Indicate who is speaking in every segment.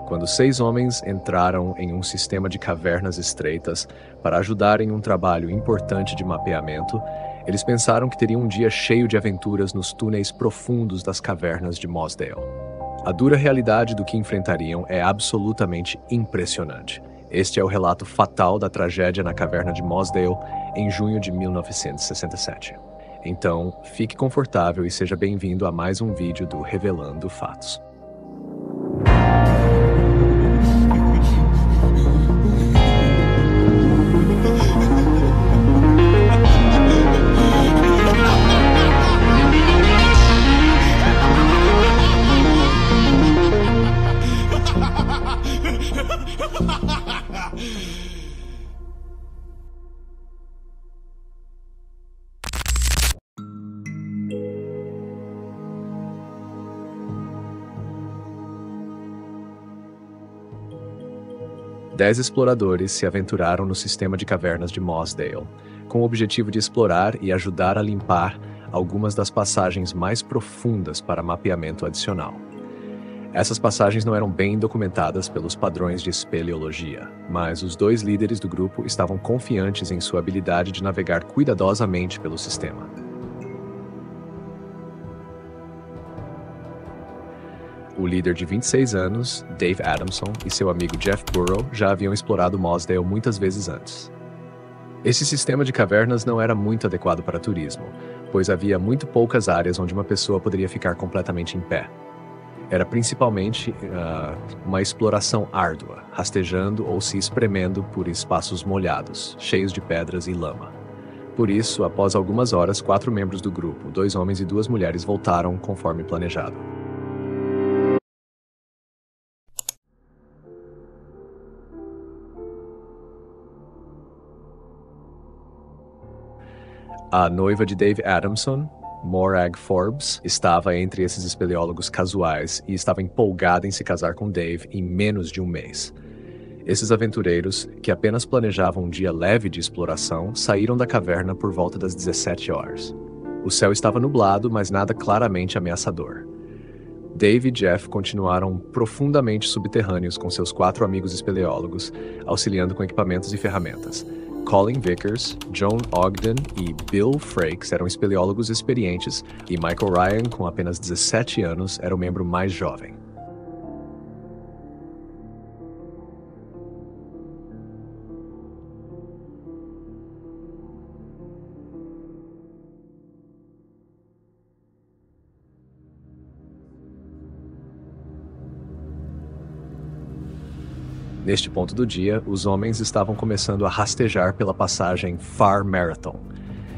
Speaker 1: Quando 6 homens entraram em um sistema de cavernas estreitas para ajudar em um trabalho importante de mapeamento, eles pensaram que teriam um dia cheio de aventuras nos túneis profundos das cavernas de Mossdale. A dura realidade do que enfrentariam é absolutamente impressionante. Este é o relato fatal da tragédia na caverna de Mossdale em junho de 1967. Então, fique confortável e seja bem-vindo a mais um vídeo do Revelando Fatos. Dez exploradores se aventuraram no sistema de cavernas de Mossdale, com o objetivo de explorar e ajudar a limpar algumas das passagens mais profundas para mapeamento adicional. Essas passagens não eram bem documentadas pelos padrões de espeleologia, mas os 2 líderes do grupo estavam confiantes em sua habilidade de navegar cuidadosamente pelo sistema. O líder de 26 anos, Dave Adamson, e seu amigo Jeff Burrow já haviam explorado Mossdale muitas vezes antes. Esse sistema de cavernas não era muito adequado para turismo, pois havia muito poucas áreas onde uma pessoa poderia ficar completamente em pé. Era principalmente uma exploração árdua, rastejando ou se espremendo por espaços molhados, cheios de pedras e lama. Por isso, após algumas horas, 4 membros do grupo, 2 homens e 2 mulheres, voltaram conforme planejado. A noiva de Dave Adamson, Morag Forbes, estava entre esses espeleólogos casuais e estava empolgada em se casar com Dave em menos de um mês. Esses aventureiros, que apenas planejavam um dia leve de exploração, saíram da caverna por volta das 17 horas. O céu estava nublado, mas nada claramente ameaçador. Dave e Jeff continuaram profundamente subterrâneos com seus 4 amigos espeleólogos, auxiliando com equipamentos e ferramentas. Colin Vickers, John Ogden e Bill Frakes eram espeleólogos experientes e Michael Ryan, com apenas 17 anos, era o membro mais jovem. Neste ponto do dia, os homens estavam começando a rastejar pela passagem Far Marathon.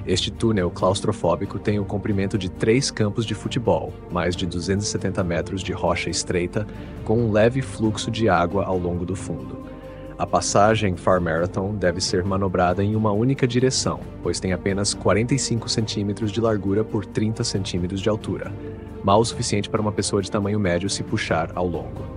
Speaker 1: Este túnel claustrofóbico tem o comprimento de 3 campos de futebol, mais de 270 metros de rocha estreita, com um leve fluxo de água ao longo do fundo. A passagem Far Marathon deve ser manobrada em uma única direção, pois tem apenas 45 centímetros de largura por 30 centímetros de altura, mal o suficiente para uma pessoa de tamanho médio se puxar ao longo.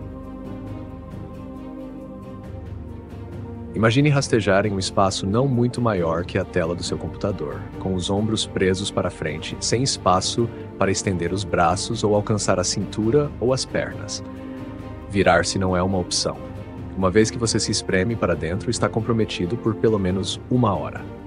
Speaker 1: Imagine rastejar em um espaço não muito maior que a tela do seu computador, com os ombros presos para frente, sem espaço para estender os braços ou alcançar a cintura ou as pernas. Virar-se não é uma opção. Uma vez que você se espreme para dentro, está comprometido por pelo menos 1 hora.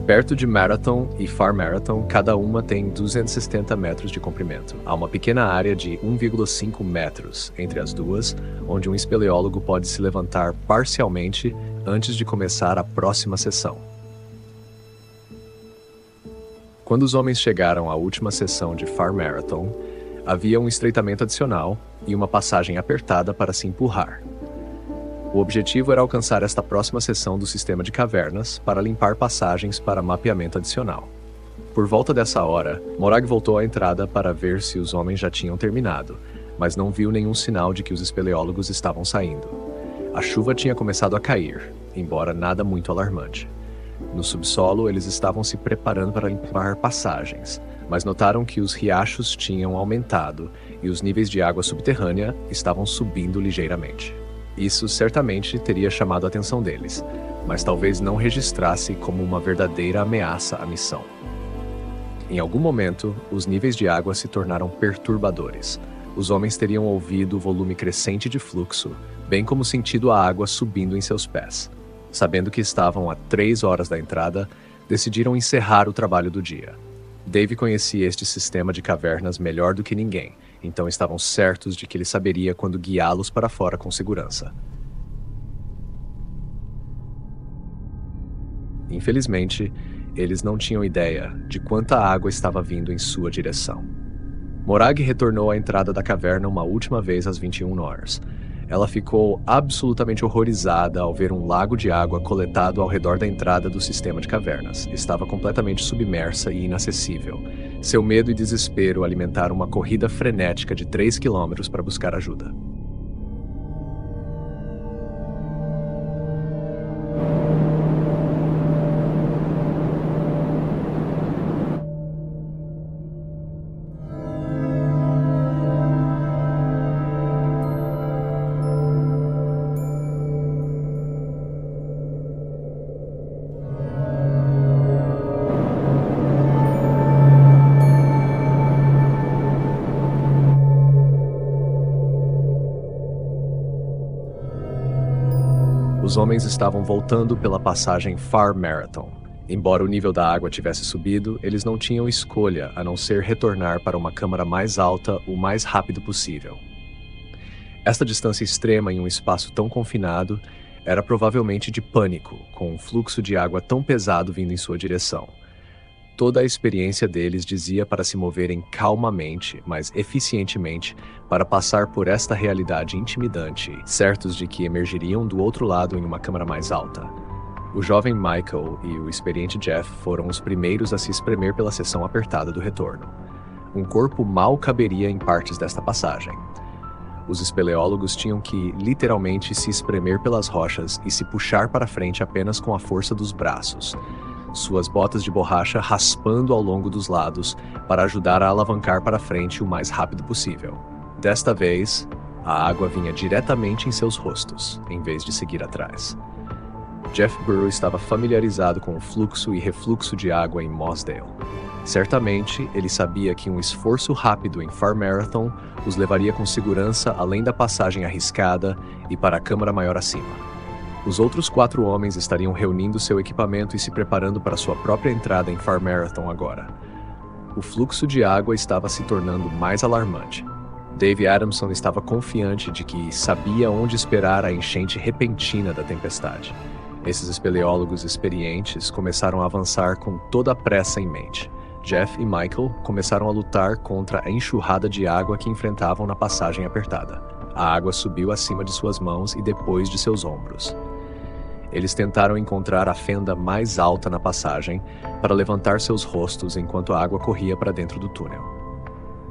Speaker 1: Perto de Marathon e Far Marathon, cada uma tem 270 metros de comprimento. Há uma pequena área de 1,5 metros entre as duas, onde um espeleólogo pode se levantar parcialmente antes de começar a próxima sessão. Quando os homens chegaram à última sessão de Far Marathon, havia um estreitamento adicional e uma passagem apertada para se empurrar. O objetivo era alcançar esta próxima seção do sistema de cavernas para limpar passagens para mapeamento adicional. Por volta dessa hora, Morag voltou à entrada para ver se os homens já tinham terminado, mas não viu nenhum sinal de que os espeleólogos estavam saindo. A chuva tinha começado a cair, embora nada muito alarmante. No subsolo, eles estavam se preparando para limpar passagens, mas notaram que os riachos tinham aumentado e os níveis de água subterrânea estavam subindo ligeiramente. Isso certamente teria chamado a atenção deles, mas talvez não registrasse como uma verdadeira ameaça à missão. Em algum momento, os níveis de água se tornaram perturbadores. Os homens teriam ouvido o volume crescente de fluxo, bem como sentido a água subindo em seus pés. Sabendo que estavam a 3 horas da entrada, decidiram encerrar o trabalho do dia. Dave conhecia este sistema de cavernas melhor do que ninguém, então estavam certos de que ele saberia quando guiá-los para fora com segurança. Infelizmente, eles não tinham ideia de quanta água estava vindo em sua direção. Morag retornou à entrada da caverna uma última vez às 21 horas. Ela ficou absolutamente horrorizada ao ver um lago de água coletado ao redor da entrada do sistema de cavernas. Estava completamente submersa e inacessível. Seu medo e desespero alimentaram uma corrida frenética de 3 quilômetros para buscar ajuda. Os homens estavam voltando pela passagem Far Marathon. Embora o nível da água tivesse subido, eles não tinham escolha a não ser retornar para uma câmara mais alta o mais rápido possível. Esta distância extrema em um espaço tão confinado era provavelmente de pânico, com um fluxo de água tão pesado vindo em sua direção. Toda a experiência deles dizia para se moverem calmamente, mas eficientemente, para passar por esta realidade intimidante, certos de que emergiriam do outro lado em uma câmara mais alta. O jovem Michael e o experiente Jeff foram os primeiros a se espremer pela seção apertada do retorno. Um corpo mal caberia em partes desta passagem. Os espeleólogos tinham que, literalmente, se espremer pelas rochas e se puxar para frente apenas com a força dos braços, suas botas de borracha raspando ao longo dos lados para ajudar a alavancar para frente o mais rápido possível. Desta vez, a água vinha diretamente em seus rostos, em vez de seguir atrás. Jeff Burrow estava familiarizado com o fluxo e refluxo de água em Mossdale. Certamente, ele sabia que um esforço rápido em Far Marathon os levaria com segurança além da passagem arriscada e para a câmara maior acima. Os outros 4 homens estariam reunindo seu equipamento e se preparando para sua própria entrada em Far Marathon agora. O fluxo de água estava se tornando mais alarmante. Dave Adamson estava confiante de que sabia onde esperar a enchente repentina da tempestade. Esses espeleólogos experientes começaram a avançar com toda a pressa em mente. Jeff e Michael começaram a lutar contra a enxurrada de água que enfrentavam na passagem apertada. A água subiu acima de suas mãos e depois de seus ombros. Eles tentaram encontrar a fenda mais alta na passagem para levantar seus rostos enquanto a água corria para dentro do túnel.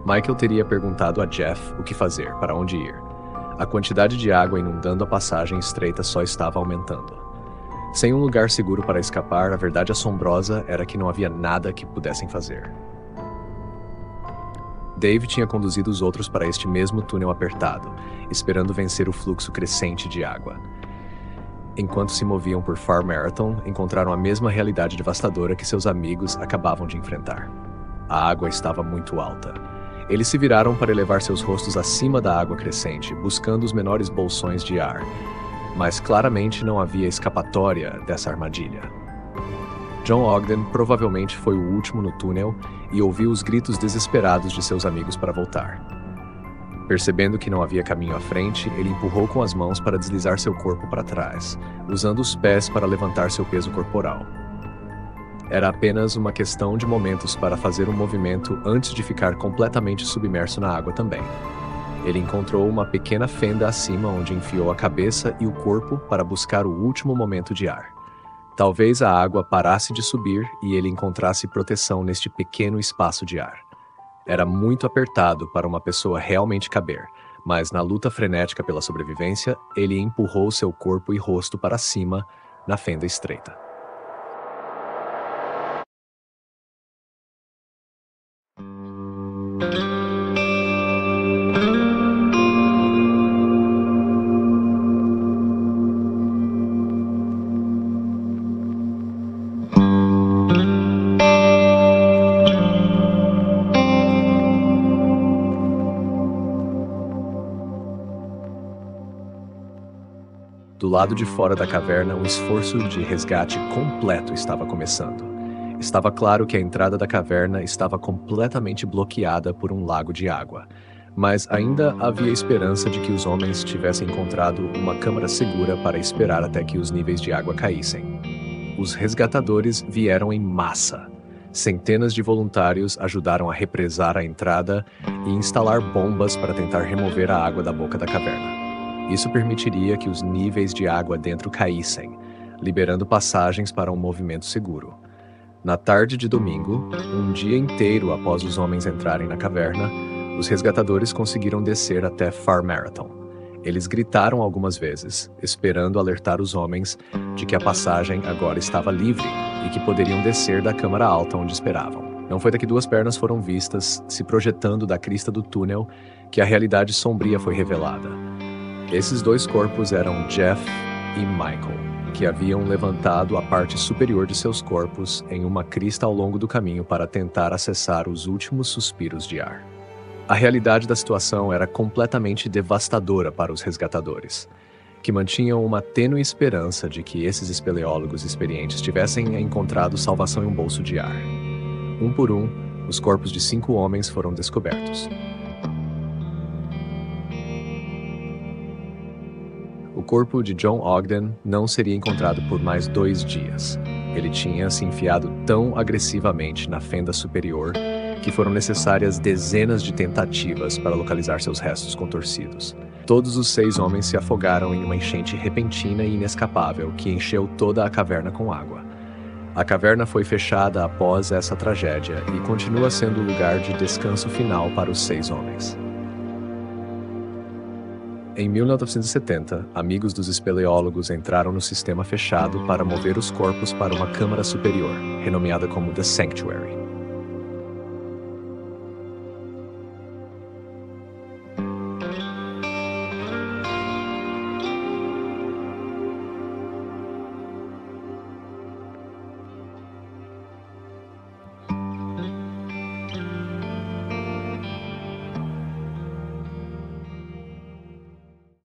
Speaker 1: Michael teria perguntado a Jeff o que fazer, para onde ir. A quantidade de água inundando a passagem estreita só estava aumentando. Sem um lugar seguro para escapar, a verdade assombrosa era que não havia nada que pudessem fazer. Dave tinha conduzido os outros para este mesmo túnel apertado, esperando vencer o fluxo crescente de água. Enquanto se moviam por Far Marathon, encontraram a mesma realidade devastadora que seus amigos acabavam de enfrentar. A água estava muito alta. Eles se viraram para elevar seus rostos acima da água crescente, buscando os menores bolsões de ar. Mas claramente não havia escapatória dessa armadilha. John Ogden provavelmente foi o último no túnel e ouviu os gritos desesperados de seus amigos para voltar. Percebendo que não havia caminho à frente, ele empurrou com as mãos para deslizar seu corpo para trás, usando os pés para levantar seu peso corporal. Era apenas uma questão de momentos para fazer um movimento antes de ficar completamente submerso na água também. Ele encontrou uma pequena fenda acima onde enfiou a cabeça e o corpo para buscar o último momento de ar. Talvez a água parasse de subir e ele encontrasse proteção neste pequeno espaço de ar. Era muito apertado para uma pessoa realmente caber, mas na luta frenética pela sobrevivência, ele empurrou seu corpo e rosto para cima na fenda estreita. Do lado de fora da caverna, um esforço de resgate completo estava começando. Estava claro que a entrada da caverna estava completamente bloqueada por um lago de água, mas ainda havia esperança de que os homens tivessem encontrado uma câmara segura para esperar até que os níveis de água caíssem. Os resgatadores vieram em massa. Centenas de voluntários ajudaram a represar a entrada e instalar bombas para tentar remover a água da boca da caverna. Isso permitiria que os níveis de água dentro caíssem, liberando passagens para um movimento seguro. Na tarde de domingo, um dia inteiro após os homens entrarem na caverna, os resgatadores conseguiram descer até Far Marathon. Eles gritaram algumas vezes, esperando alertar os homens de que a passagem agora estava livre e que poderiam descer da câmara alta onde esperavam. Não foi daqui duas pernas foram vistas, se projetando da crista do túnel, que a realidade sombria foi revelada. Esses dois corpos eram Jeff e Michael, que haviam levantado a parte superior de seus corpos em uma crista ao longo do caminho para tentar acessar os últimos suspiros de ar. A realidade da situação era completamente devastadora para os resgatadores, que mantinham uma tênue esperança de que esses espeleólogos experientes tivessem encontrado salvação em um bolso de ar. Um por um, os corpos de 5 homens foram descobertos. O corpo de John Ogden não seria encontrado por mais 2 dias. Ele tinha se enfiado tão agressivamente na fenda superior que foram necessárias dezenas de tentativas para localizar seus restos contorcidos. Todos os 6 homens se afogaram em uma enchente repentina e inescapável que encheu toda a caverna com água. A caverna foi fechada após essa tragédia e continua sendo o lugar de descanso final para os 6 homens. Em 1970, amigos dos espeleólogos entraram no sistema fechado para mover os corpos para uma câmara superior, renomeada como The Sanctuary.